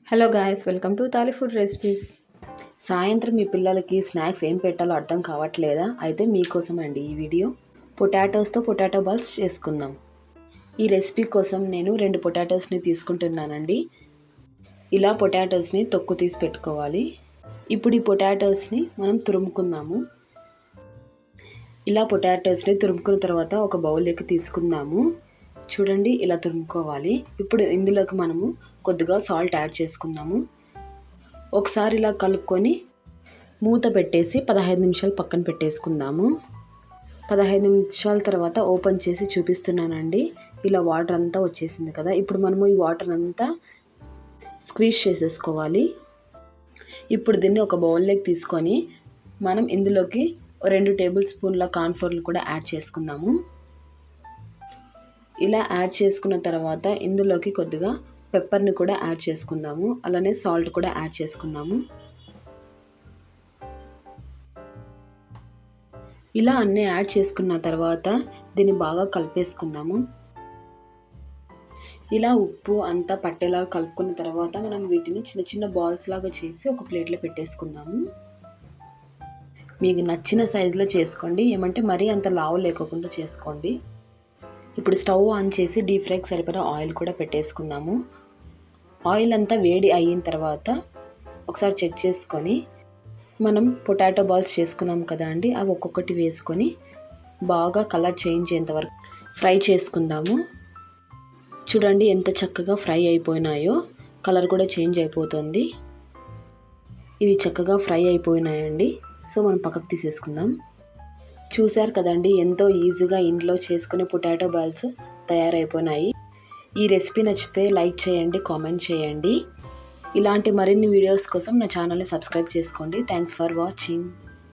Hello guys, welcome to thali food recipes. సాయంత్రం మీ పిల్లలకి snacks ఏం పెట్టాలో అర్థం కావట్లేదా? అయితే మీకోసం అండి ఈ వీడియో. పొటాటోస్తో పొటాటో బాల్స్ చేసుకుందాం. ఈ రెసిపీ కోసం నేను 2 పొటాటోస్ని తీసుకుంటున్నానండి. ఇలా పొటాటోస్ని తొక్కు తీసి పెట్టుకోవాలి. ఇప్పుడు ఈ పొటాటోస్ని మనం తురుముకుందాము. ఇలా పొటాటోస్ని తురుముకున్న తర్వాత ఒక బౌల్లోకి తీసుకుందాము. చూడండి, ఇలా తురుముకోవాలి. ఇప్పుడు ఇందులోకి మనము కొద్దిగా సాల్ట్ యాడ్ చేసుకుందాము. ఒకసారి ఇలా కలుపుకొని మూత పెట్టేసి 15 నిమిషాలు పక్కన పెట్టేసుకుందాము. 15 నిమిషాల తర్వాత ఓపెన్ చేసి చూపిస్తున్నానండి. ఇలా వాటర్ అంతా వచ్చేసింది కదా. ఇప్పుడు మనము ఈ వాటర్ అంతా స్క్వీజ్ చేసేసుకోవాలి. ఇప్పుడు దీన్ని ఒక బౌల్లోకి తీసుకొని మనం ఇందులోకి 2 టేబుల్ స్పూన్ల కార్న్ఫ్లోర్ కూడా యాడ్ చేసుకుందాము. ఇలా యాడ్ చేసుకున్న తర్వాత ఇందులోకి కొద్దిగా పెప్పర్ని కూడా యాడ్ చేసుకుందాము. అలానే సాల్ట్ కూడా యాడ్ చేసుకుందాము. ఇలా అన్నీ యాడ్ చేసుకున్న తర్వాత దీన్ని బాగా కలిపేసుకుందాము. ఇలా ఉప్పు అంతా పట్టేలా కలుపుకున్న తర్వాత మనం వీటిని చిన్న చిన్న బాల్స్ లాగా చేసి ఒక ప్లేట్లో పెట్టేసుకుందాము. మీకు నచ్చిన సైజులో చేసుకోండి, ఏమంటే మరీ అంత లావు లేకోకుండా చేసుకోండి. ఇప్పుడు స్టవ్ ఆన్ చేసి డీప్ ఫ్రైకి సరిపడా ఆయిల్ కూడా పెట్టేసుకుందాము. ఆయిల్ అంతా వేడి అయిన తర్వాత ఒకసారి చెక్ చేసుకొని మనం పొటాటో బాల్స్ చేసుకున్నాం కదా అండి, అవి ఒక్కొక్కటి వేసుకొని బాగా కలర్ చేంజ్ అయ్యేంత వరకు ఫ్రై చేసుకుందాము. చూడండి ఎంత చక్కగా ఫ్రై అయిపోయినాయో, కలర్ కూడా చేంజ్ అయిపోతుంది. ఇవి చక్కగా ఫ్రై అయిపోయినాయండి. సో మనం పక్కకు తీసేసుకుందాం. చూశారు కదండి, ఎంతో ఈజీగా ఇంట్లో చేసుకునే పొటాటో బాల్స్ తయారైపోయినాయి. ఈ రెసిపీ నచ్చితే లైక్ చేయండి, కామెంట్ చేయండి. ఇలాంటి మరిన్ని వీడియోస్ కోసం నా ఛానల్ని సబ్స్క్రైబ్ చేసుకోండి. Thanks for watching.